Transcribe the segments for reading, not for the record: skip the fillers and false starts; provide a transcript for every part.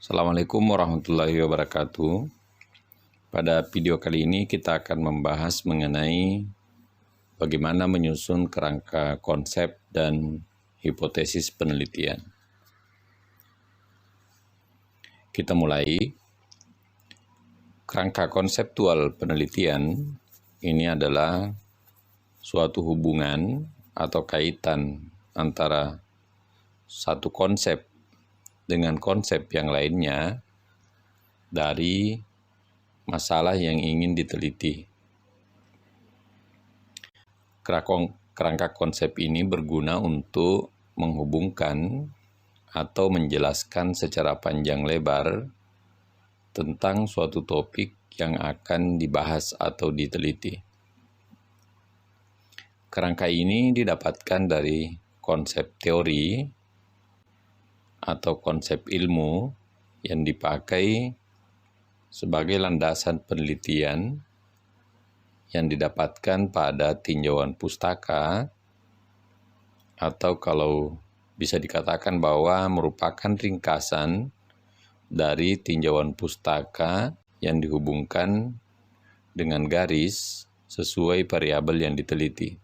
Assalamualaikum warahmatullahi wabarakatuh. Pada video kali ini kita akan membahas mengenai bagaimana menyusun kerangka konsep dan hipotesis penelitian. Kita mulai. Kerangka konseptual penelitian ini adalah suatu hubungan atau kaitan antara satu konsep dengan konsep yang lainnya dari masalah yang ingin diteliti. Kerangka konsep ini berguna untuk menghubungkan atau menjelaskan secara panjang lebar tentang suatu topik yang akan dibahas atau diteliti. Kerangka ini didapatkan dari konsep teori atau konsep ilmu yang dipakai sebagai landasan penelitian yang didapatkan pada tinjauan pustaka, atau kalau bisa dikatakan bahwa merupakan ringkasan dari tinjauan pustaka yang dihubungkan dengan garis sesuai variabel yang diteliti.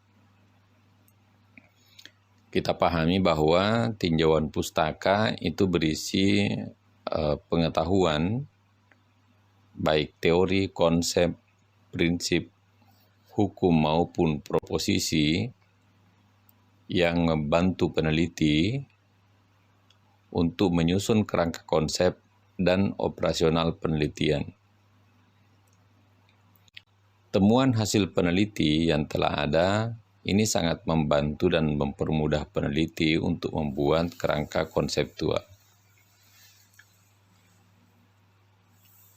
Kita pahami bahwa tinjauan pustaka itu berisi pengetahuan, baik teori, konsep, prinsip, hukum maupun proposisi yang membantu peneliti untuk menyusun kerangka konsep dan operasional penelitian. Temuan hasil peneliti yang telah ada ini sangat membantu dan mempermudah peneliti untuk membuat kerangka konseptual.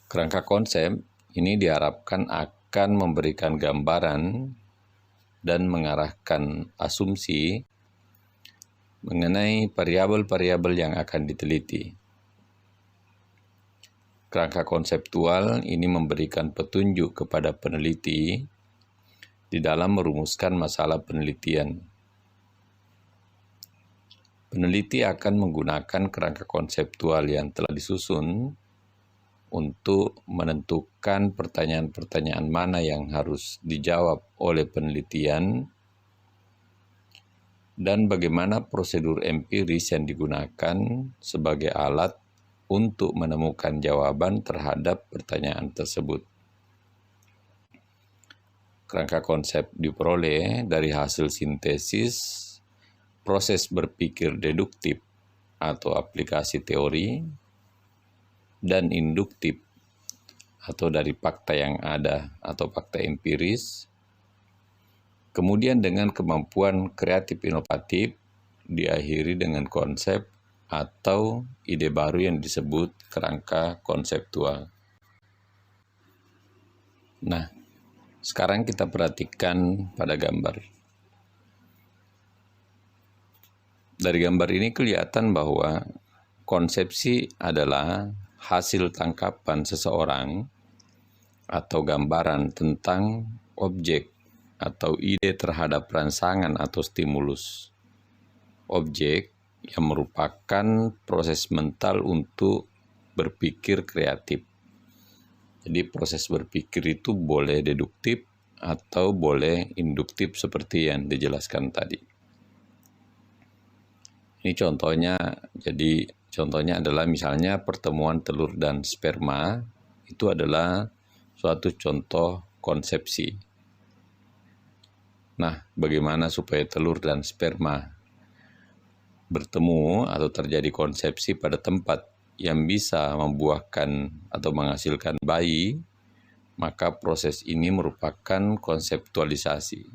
Kerangka konsep ini diharapkan akan memberikan gambaran dan mengarahkan asumsi mengenai variabel-variabel yang akan diteliti. Kerangka konseptual ini memberikan petunjuk kepada peneliti di dalam merumuskan masalah penelitian. Peneliti akan menggunakan kerangka konseptual yang telah disusun untuk menentukan pertanyaan-pertanyaan mana yang harus dijawab oleh penelitian dan bagaimana prosedur empiris yang digunakan sebagai alat untuk menemukan jawaban terhadap pertanyaan tersebut. Kerangka konsep diperoleh dari hasil sintesis, proses berpikir deduktif atau aplikasi teori, dan induktif atau dari fakta yang ada atau fakta empiris. Kemudian dengan kemampuan kreatif inovatif diakhiri dengan konsep atau ide baru yang disebut kerangka konseptual. Nah, sekarang kita perhatikan pada gambar. Dari gambar ini kelihatan bahwa konsepsi adalah hasil tangkapan seseorang atau gambaran tentang objek atau ide terhadap rangsangan atau stimulus. Objek yang merupakan proses mental untuk berpikir kreatif. Jadi proses berpikir itu boleh deduktif atau boleh induktif seperti yang dijelaskan tadi. Ini contohnya, jadi contohnya adalah misalnya pertemuan telur dan sperma, itu adalah suatu contoh konsepsi. Nah, bagaimana supaya telur dan sperma bertemu atau terjadi konsepsi pada tempat yang bisa membuahkan atau menghasilkan bayi, maka proses ini merupakan konseptualisasi.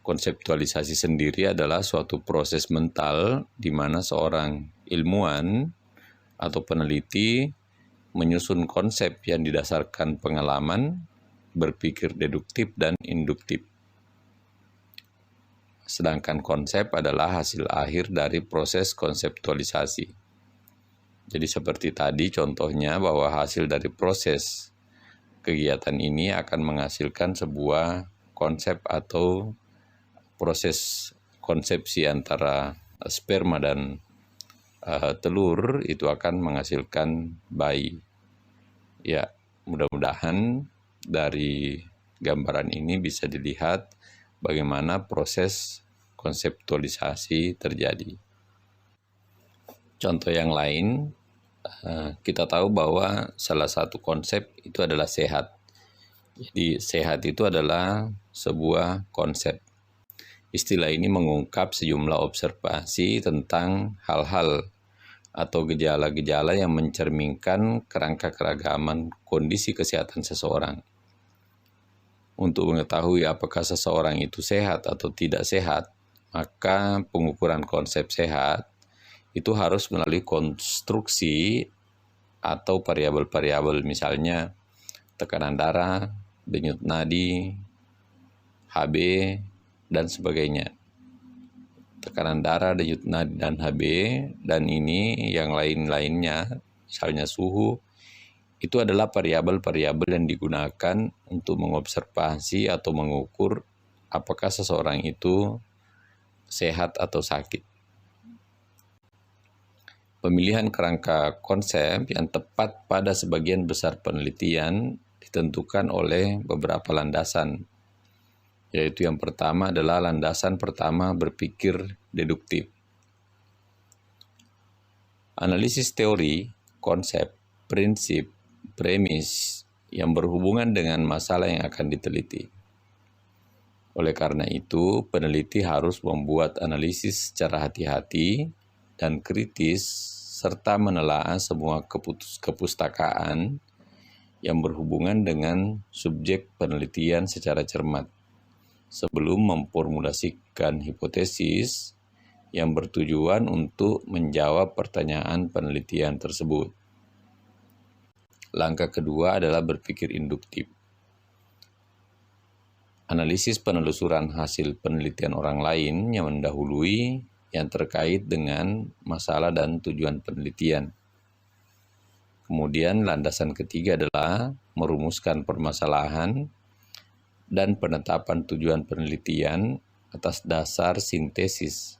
Konseptualisasi sendiri adalah suatu proses mental di mana seorang ilmuwan atau peneliti menyusun konsep yang didasarkan pengalaman, berpikir deduktif dan induktif. Sedangkan konsep adalah hasil akhir dari proses konseptualisasi. Jadi seperti tadi contohnya bahwa hasil dari proses kegiatan ini akan menghasilkan sebuah konsep atau proses konsepsi antara sperma dan telur itu akan menghasilkan bayi. Ya, mudah-mudahan dari gambaran ini bisa dilihat bagaimana proses konseptualisasi terjadi. Contoh yang lain, kita tahu bahwa salah satu konsep itu adalah sehat. Jadi sehat itu adalah sebuah konsep. Istilah ini mengungkap sejumlah observasi tentang hal-hal atau gejala-gejala yang mencerminkan kerangka keragaman kondisi kesehatan seseorang. Untuk mengetahui apakah seseorang itu sehat atau tidak sehat, maka pengukuran konsep sehat itu harus melalui konstruksi atau variabel-variabel, misalnya tekanan darah, denyut nadi, HB, dan sebagainya. Tekanan darah, denyut nadi, dan HB, dan ini yang lain-lainnya, misalnya suhu, itu adalah variabel-variabel yang digunakan untuk mengobservasi atau mengukur apakah seseorang itu sehat atau sakit. Pemilihan kerangka konsep yang tepat pada sebagian besar penelitian ditentukan oleh beberapa landasan, yaitu yang pertama adalah landasan pertama berpikir deduktif. Analisis teori, konsep, prinsip, premis yang berhubungan dengan masalah yang akan diteliti. Oleh karena itu, peneliti harus membuat analisis secara hati-hati dan kritis serta menelaah semua kepustakaan yang berhubungan dengan subjek penelitian secara cermat sebelum memformulasikan hipotesis yang bertujuan untuk menjawab pertanyaan penelitian tersebut. Langkah kedua adalah berpikir induktif. Analisis penelusuran hasil penelitian orang lain yang mendahului yang terkait dengan masalah dan tujuan penelitian. Kemudian landasan ketiga adalah merumuskan permasalahan dan penetapan tujuan penelitian atas dasar sintesis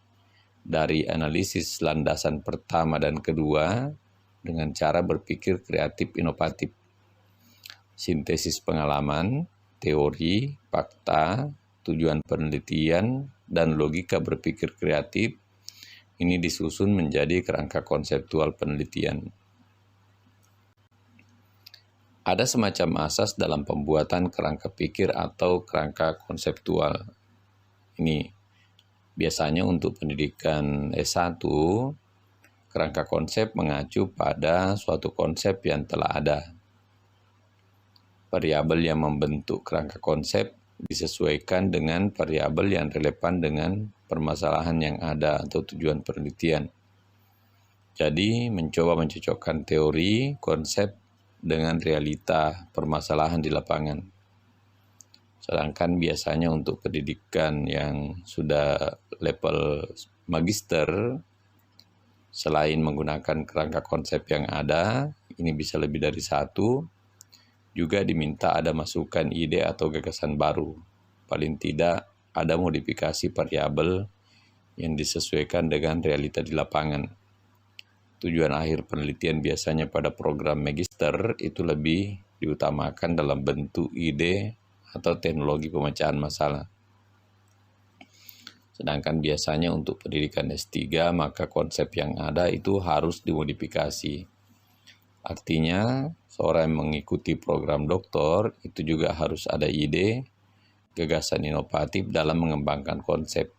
dari analisis landasan pertama dan kedua dengan cara berpikir kreatif inovatif. Sintesis pengalaman, teori, fakta, tujuan penelitian, dan logika berpikir kreatif ini disusun menjadi kerangka konseptual penelitian. Ada semacam asas dalam pembuatan kerangka pikir atau kerangka konseptual. Ini biasanya untuk pendidikan S1, kerangka konsep mengacu pada suatu konsep yang telah ada. Variabel yang membentuk kerangka konsep disesuaikan dengan variabel yang relevan dengan permasalahan yang ada atau tujuan penelitian. Jadi, mencoba mencocokkan teori, konsep, dengan realita permasalahan di lapangan. Sedangkan biasanya untuk pendidikan yang sudah level magister, selain menggunakan kerangka konsep yang ada, ini bisa lebih dari satu, juga diminta ada masukan ide atau gagasan baru. Paling tidak ada modifikasi variabel yang disesuaikan dengan realita di lapangan. Tujuan akhir penelitian biasanya pada program magister itu lebih diutamakan dalam bentuk ide atau teknologi pemecahan masalah. Sedangkan biasanya untuk pendidikan S3 maka konsep yang ada itu harus dimodifikasi. Artinya seorang yang mengikuti program doktor itu juga harus ada ide, gagasan inovatif dalam mengembangkan konsep.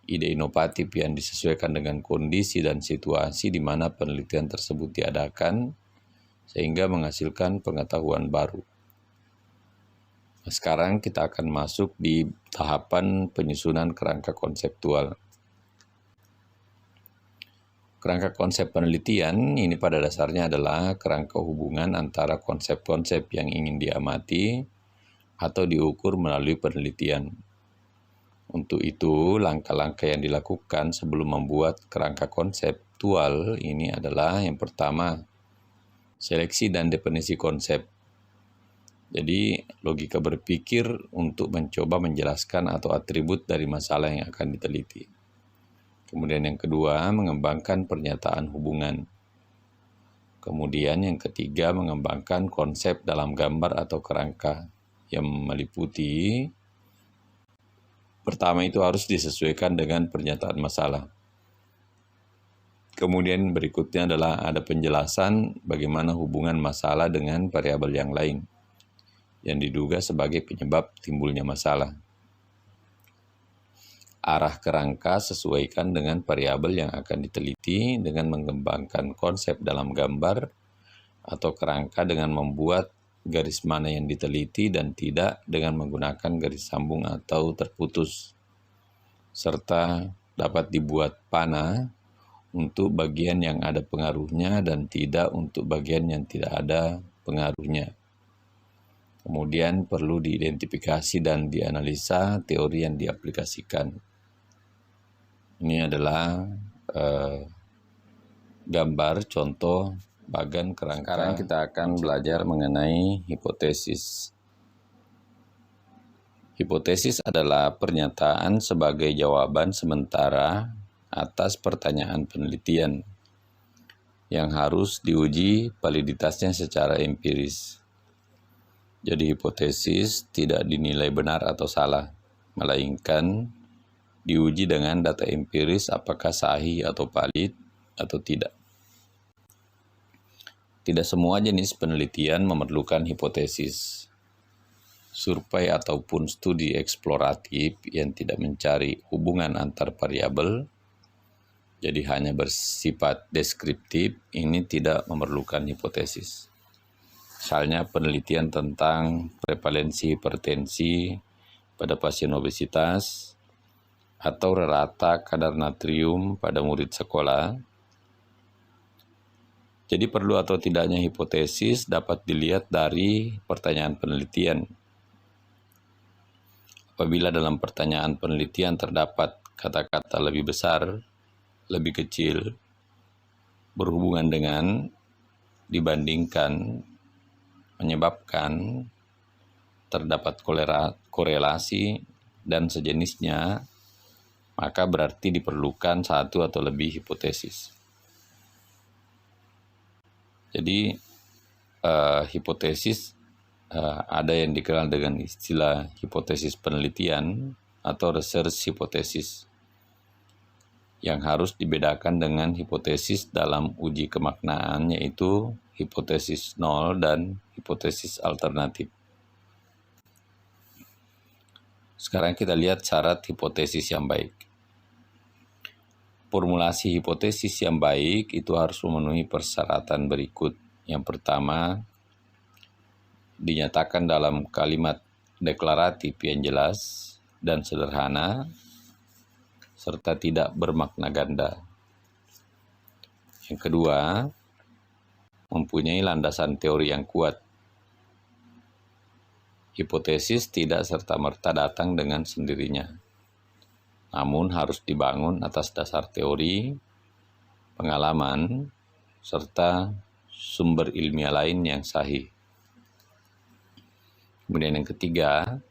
Ide inovatif yang disesuaikan dengan kondisi dan situasi di mana penelitian tersebut diadakan, sehingga menghasilkan pengetahuan baru. Nah, sekarang kita akan masuk di tahapan penyusunan kerangka konseptual. Kerangka konsep penelitian ini pada dasarnya adalah kerangka hubungan antara konsep-konsep yang ingin diamati atau diukur melalui penelitian. Untuk itu, langkah-langkah yang dilakukan sebelum membuat kerangka konseptual ini adalah yang pertama, seleksi dan definisi konsep. Jadi, logika berpikir untuk mencoba menjelaskan atau atribut dari masalah yang akan diteliti. Kemudian yang kedua, mengembangkan pernyataan hubungan. Kemudian yang ketiga, mengembangkan konsep dalam gambar atau kerangka yang meliputi, pertama itu harus disesuaikan dengan pernyataan masalah. Kemudian berikutnya adalah ada penjelasan bagaimana hubungan masalah dengan variabel yang lain yang diduga sebagai penyebab timbulnya masalah. Arah kerangka sesuaikan dengan variabel yang akan diteliti dengan mengembangkan konsep dalam gambar atau kerangka dengan membuat garis mana yang diteliti dan tidak dengan menggunakan garis sambung atau terputus, serta dapat dibuat panah untuk bagian yang ada pengaruhnya dan tidak untuk bagian yang tidak ada pengaruhnya. Kemudian perlu diidentifikasi dan dianalisa teori yang diaplikasikan. Ini adalah gambar contoh bagan kerangka. Sekarang kita akan belajar mengenai hipotesis. Hipotesis adalah pernyataan sebagai jawaban sementara atas pertanyaan penelitian yang harus diuji validitasnya secara empiris. Jadi hipotesis tidak dinilai benar atau salah, melainkan diuji dengan data empiris apakah sahih atau valid atau tidak. Tidak semua jenis penelitian memerlukan hipotesis. Survei ataupun studi eksploratif yang tidak mencari hubungan antar variabel, jadi hanya bersifat deskriptif, ini tidak memerlukan hipotesis. Misalnya penelitian tentang prevalensi hipertensi pada pasien obesitas, atau rata kadar natrium pada murid sekolah. Jadi perlu atau tidaknya hipotesis dapat dilihat dari pertanyaan penelitian. Apabila dalam pertanyaan penelitian terdapat kata-kata lebih besar, lebih kecil, berhubungan dengan, dibandingkan, menyebabkan, terdapat korelasi, dan sejenisnya, maka berarti diperlukan satu atau lebih hipotesis. Jadi hipotesis ada yang dikenal dengan istilah hipotesis penelitian atau research hipotesis, yang harus dibedakan dengan hipotesis dalam uji kemaknaan, yaitu hipotesis nol dan hipotesis alternatif. Sekarang kita lihat syarat hipotesis yang baik. Formulasi hipotesis yang baik itu harus memenuhi persyaratan berikut. Yang pertama, dinyatakan dalam kalimat deklaratif yang jelas dan sederhana, serta tidak bermakna ganda. Yang kedua, mempunyai landasan teori yang kuat. Hipotesis tidak serta-merta datang dengan sendirinya, namun harus dibangun atas dasar teori, pengalaman, serta sumber ilmiah lain yang sahih. Kemudian yang ketiga,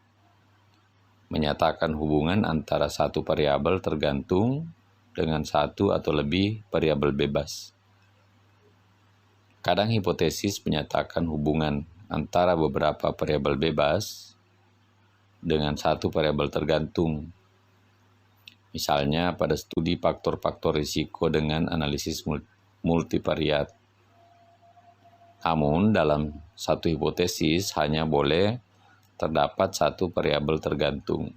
menyatakan hubungan antara satu variabel tergantung dengan satu atau lebih variabel bebas. Kadang hipotesis menyatakan hubungan antara beberapa variabel bebas dengan satu variabel tergantung. Misalnya pada studi faktor-faktor risiko dengan analisis multivariat. Namun dalam satu hipotesis hanya boleh terdapat satu variabel tergantung.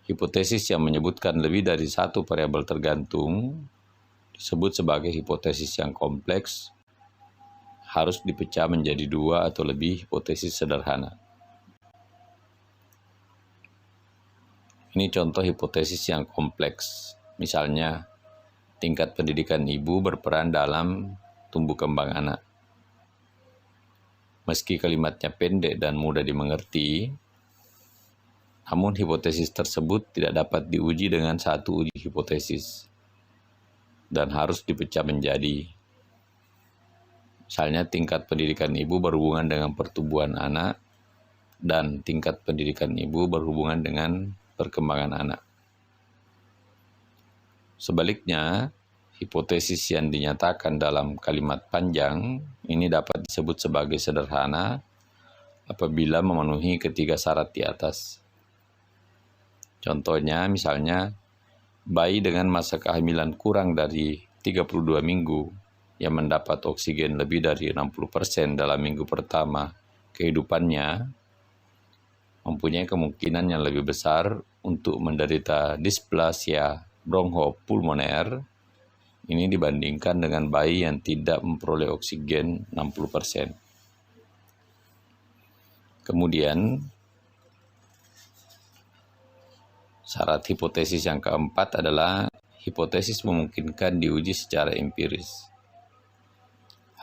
Hipotesis yang menyebutkan lebih dari satu variabel tergantung disebut sebagai hipotesis yang kompleks, harus dipecah menjadi dua atau lebih hipotesis sederhana. Ini contoh hipotesis yang kompleks. Misalnya, tingkat pendidikan ibu berperan dalam tumbuh kembang anak. Meski kalimatnya pendek dan mudah dimengerti, namun hipotesis tersebut tidak dapat diuji dengan satu uji hipotesis dan harus dipecah menjadi. Misalnya, tingkat pendidikan ibu berhubungan dengan pertumbuhan anak dan tingkat pendidikan ibu berhubungan dengan perkembangan anak. Sebaliknya, hipotesis yang dinyatakan dalam kalimat panjang ini dapat disebut sebagai sederhana apabila memenuhi ketiga syarat di atas. Contohnya, misalnya, bayi dengan masa kehamilan kurang dari 32 minggu yang mendapat oksigen lebih dari 60% dalam minggu pertama kehidupannya mempunyai kemungkinan yang lebih besar untuk menderita displasia bronchopulmoner ini dibandingkan dengan bayi yang tidak memperoleh oksigen 60%. Kemudian, syarat hipotesis yang keempat adalah hipotesis memungkinkan diuji secara empiris.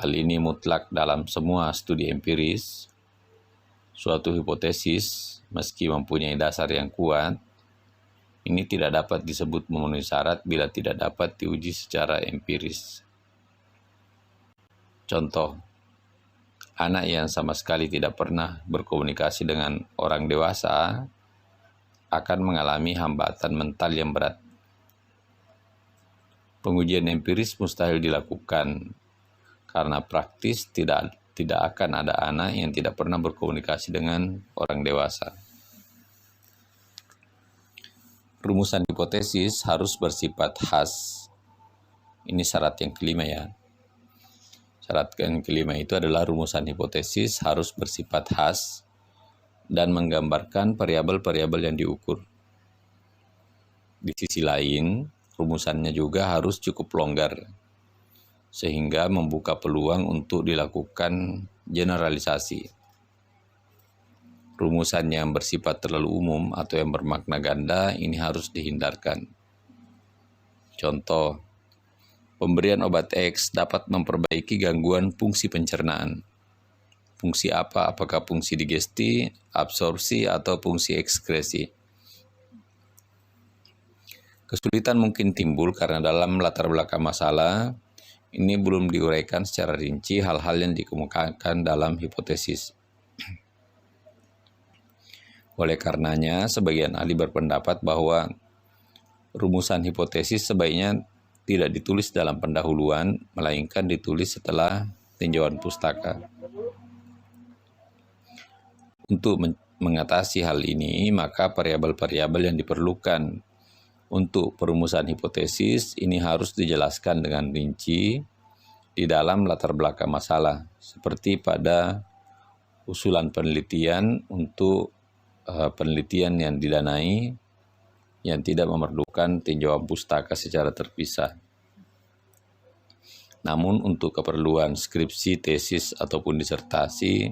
Hal ini mutlak dalam semua studi empiris. Suatu hipotesis, meski mempunyai dasar yang kuat, ini tidak dapat disebut memenuhi syarat bila tidak dapat diuji secara empiris. Contoh, anak yang sama sekali tidak pernah berkomunikasi dengan orang dewasa akan mengalami hambatan mental yang berat. Pengujian empiris mustahil dilakukan karena praktis tidak akan ada anak yang tidak pernah berkomunikasi dengan orang dewasa. Rumusan hipotesis harus bersifat khas. Ini syarat yang kelima ya. Syarat yang kelima itu adalah rumusan hipotesis harus bersifat khas dan menggambarkan variabel-variabel yang diukur. Di sisi lain, rumusannya juga harus cukup longgar, sehingga membuka peluang untuk dilakukan generalisasi. Rumusan yang bersifat terlalu umum atau yang bermakna ganda ini harus dihindarkan. Contoh, pemberian obat X dapat memperbaiki gangguan fungsi pencernaan. Fungsi apa? Apakah fungsi digesti, absorpsi, atau fungsi ekskresi? Kesulitan mungkin timbul karena dalam latar belakang masalah ini belum diuraikan secara rinci hal-hal yang dikemukakan dalam hipotesis. Oleh karenanya, sebagian ahli berpendapat bahwa rumusan hipotesis sebaiknya tidak ditulis dalam pendahuluan, melainkan ditulis setelah tinjauan pustaka. Untuk mengatasi hal ini, maka variabel-variabel yang diperlukan untuk perumusan hipotesis ini harus dijelaskan dengan rinci di dalam latar belakang masalah, seperti pada usulan penelitian untuk penelitian yang didanai yang tidak memerlukan tinjauan pustaka secara terpisah. Namun untuk keperluan skripsi, tesis, ataupun disertasi,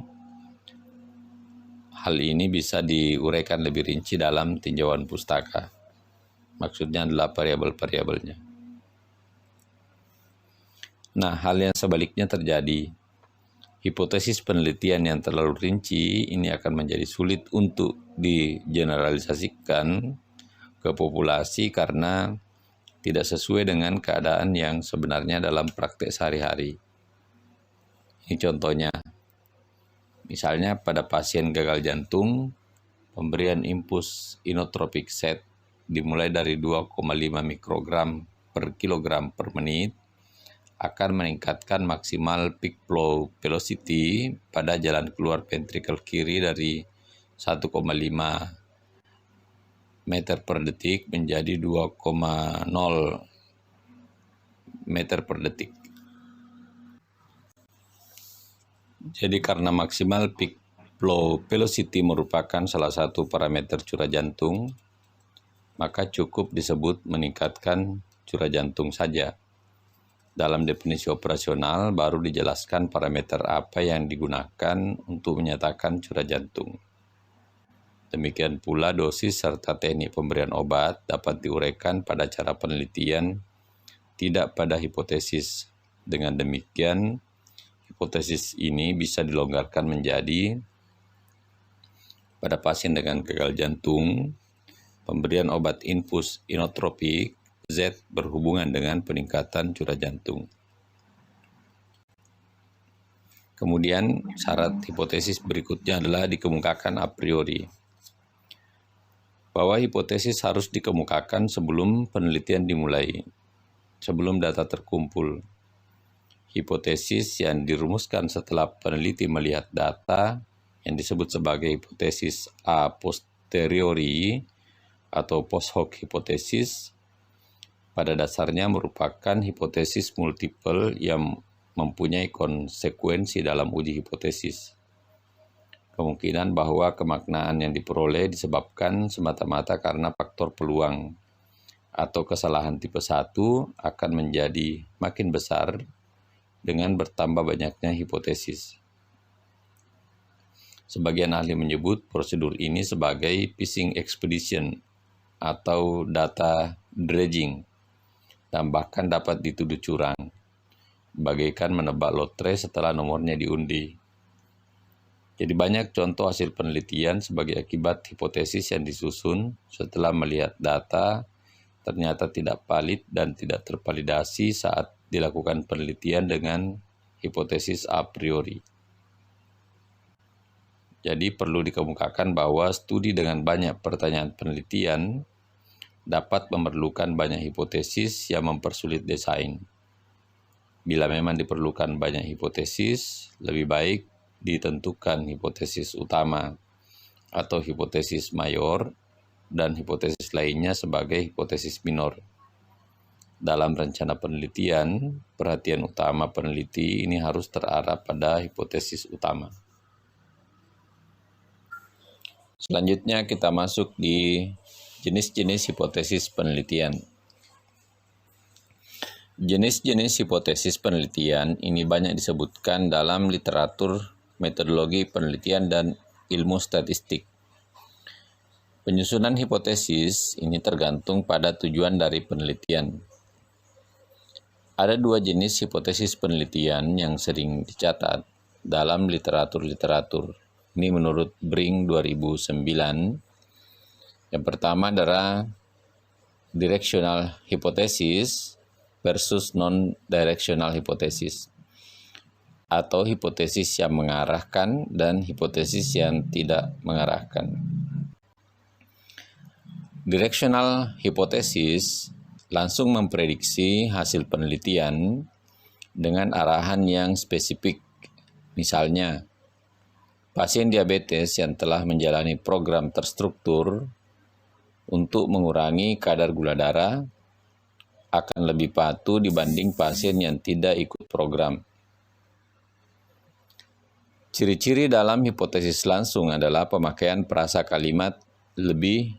hal ini bisa diuraikan lebih rinci dalam tinjauan pustaka. Maksudnya adalah variabel-variabelnya. Nah, hal yang sebaliknya terjadi. Hipotesis penelitian yang terlalu rinci ini akan menjadi sulit untuk digeneralisasikan ke populasi karena tidak sesuai dengan keadaan yang sebenarnya dalam praktek sehari-hari. Ini contohnya. Misalnya pada pasien gagal jantung, pemberian impuls inotropik set dimulai dari 2,5 mikrogram per kilogram per menit akan meningkatkan maksimal peak flow velocity pada jalan keluar ventrikel kiri dari 1,5 meter per detik menjadi 2,0 meter per detik. Jadi karena maksimal peak flow velocity merupakan salah satu parameter curah jantung, maka cukup disebut meningkatkan curah jantung saja. Dalam definisi operasional baru dijelaskan parameter apa yang digunakan untuk menyatakan curah jantung. Demikian pula dosis serta teknik pemberian obat dapat diuraikan pada cara penelitian, tidak pada hipotesis. Dengan demikian, hipotesis ini bisa dilonggarkan menjadi pada pasien dengan gagal jantung, pemberian obat infus inotropik Z berhubungan dengan peningkatan curah jantung. Kemudian syarat hipotesis berikutnya adalah dikemukakan a priori. Bahwa hipotesis harus dikemukakan sebelum penelitian dimulai. sebelum data terkumpul. Hipotesis yang dirumuskan setelah peneliti melihat data yang disebut sebagai hipotesis a posteriori atau post hoc hipotesis pada dasarnya merupakan hipotesis multiple yang mempunyai konsekuensi dalam uji hipotesis. Kemungkinan bahwa kemaknaan yang diperoleh disebabkan semata-mata karena faktor peluang atau kesalahan tipe 1 akan menjadi makin besar dengan bertambah banyaknya hipotesis. Sebagian ahli menyebut prosedur ini sebagai fishing expedition atau data dredging, dan bahkan dapat dituduh curang, bagaikan menebak lotre setelah nomornya diundi. Jadi banyak contoh hasil penelitian sebagai akibat hipotesis yang disusun setelah melihat data ternyata tidak valid dan tidak tervalidasi saat dilakukan penelitian dengan hipotesis a priori. Jadi perlu dikemukakan bahwa studi dengan banyak pertanyaan penelitian dapat memerlukan banyak hipotesis yang mempersulit desain. Bila memang diperlukan banyak hipotesis, lebih baik ditentukan hipotesis utama atau hipotesis mayor dan hipotesis lainnya sebagai hipotesis minor. Dalam rencana penelitian, perhatian utama peneliti ini harus terarah pada hipotesis utama. Selanjutnya kita masuk di jenis-jenis hipotesis penelitian. Jenis-jenis hipotesis penelitian ini banyak disebutkan dalam literatur metodologi penelitian dan ilmu statistik. Penyusunan hipotesis ini tergantung pada tujuan dari penelitian. Ada dua jenis hipotesis penelitian yang sering dicatat dalam literatur. Ini menurut Bring 2009. Yang pertama adalah directional hypothesis versus non-directional hypothesis, atau hipotesis yang mengarahkan dan hipotesis yang tidak mengarahkan. Directional hypothesis langsung memprediksi hasil penelitian dengan arahan yang spesifik. Misalnya, pasien diabetes yang telah menjalani program terstruktur untuk mengurangi kadar gula darah akan lebih patuh dibanding pasien yang tidak ikut program. Ciri-ciri dalam hipotesis langsung adalah pemakaian frasa kalimat lebih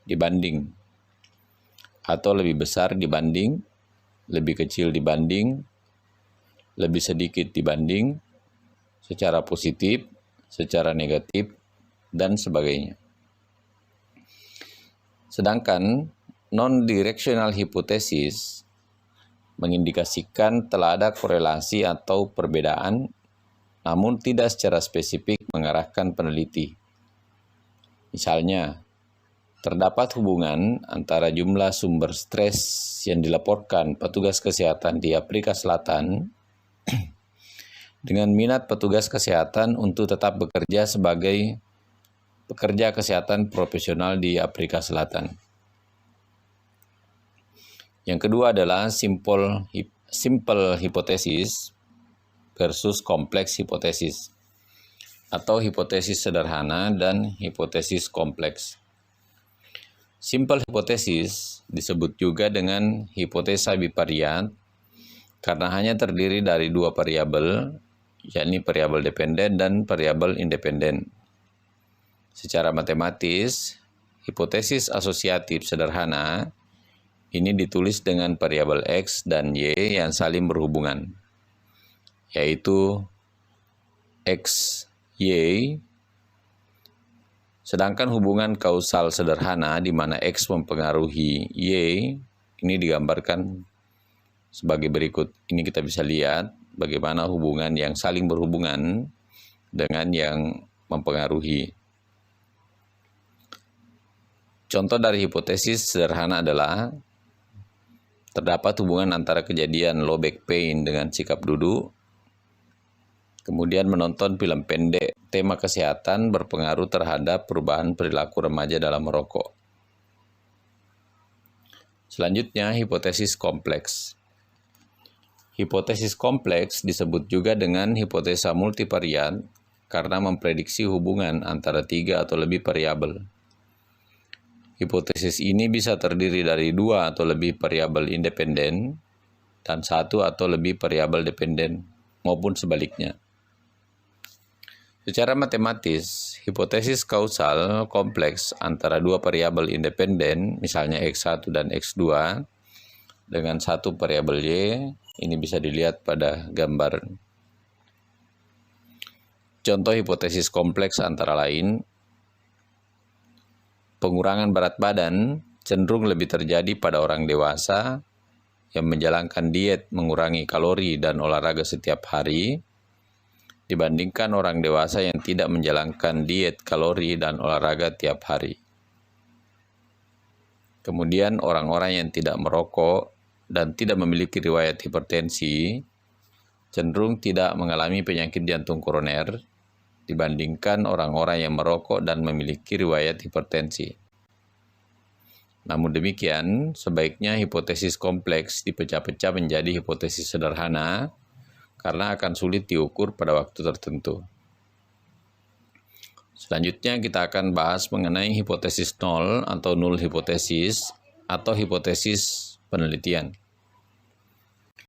dibanding, atau lebih besar dibanding, lebih kecil dibanding, lebih sedikit dibanding, secara positif, secara negatif, dan sebagainya. Sedangkan non-directional hypothesis mengindikasikan telah ada korelasi atau perbedaan, namun tidak secara spesifik mengarahkan peneliti. Misalnya, terdapat hubungan antara jumlah sumber stres yang dilaporkan petugas kesehatan di Afrika Selatan dengan minat petugas kesehatan untuk tetap bekerja sebagai pekerja kesehatan profesional di Afrika Selatan. Yang kedua adalah simple hypothesis versus complex hypothesis, atau hipotesis sederhana dan hipotesis kompleks. Simple hypothesis disebut juga dengan hipotesa bivariat karena hanya terdiri dari dua variabel, yakni variabel dependen dan variabel independen. Secara matematis, hipotesis asosiatif sederhana ini ditulis dengan variabel X dan Y yang saling berhubungan, yaitu X, Y. Sedangkan hubungan kausal sederhana di mana X mempengaruhi Y ini digambarkan sebagai berikut. Ini kita bisa lihat bagaimana hubungan yang saling berhubungan dengan yang mempengaruhi. Contoh dari hipotesis sederhana adalah terdapat hubungan antara kejadian low back pain dengan sikap duduk. Kemudian menonton film pendek tema kesehatan berpengaruh terhadap perubahan perilaku remaja dalam merokok. Selanjutnya, hipotesis kompleks. Hipotesis kompleks disebut juga dengan hipotesa multivariat karena memprediksi hubungan antara 3 atau lebih variabel. Hipotesis ini bisa terdiri dari 2 atau lebih variabel independen dan 1 atau lebih variabel dependen, maupun sebaliknya. Secara matematis, hipotesis kausal kompleks antara 2 variabel independen, misalnya X1 dan X2, dengan 1 variabel Y, ini bisa dilihat pada gambar. Contoh hipotesis kompleks antara lain, pengurangan berat badan cenderung lebih terjadi pada orang dewasa yang menjalankan diet mengurangi kalori dan olahraga setiap hari dibandingkan orang dewasa yang tidak menjalankan diet kalori dan olahraga tiap hari. Kemudian orang-orang yang tidak merokok dan tidak memiliki riwayat hipertensi cenderung tidak mengalami penyakit jantung koroner dibandingkan orang-orang yang merokok dan memiliki riwayat hipertensi. Namun demikian, sebaiknya hipotesis kompleks dipecah-pecah menjadi hipotesis sederhana karena akan sulit diukur pada waktu tertentu. Selanjutnya kita akan bahas mengenai hipotesis nol atau null hipotesis atau hipotesis penelitian.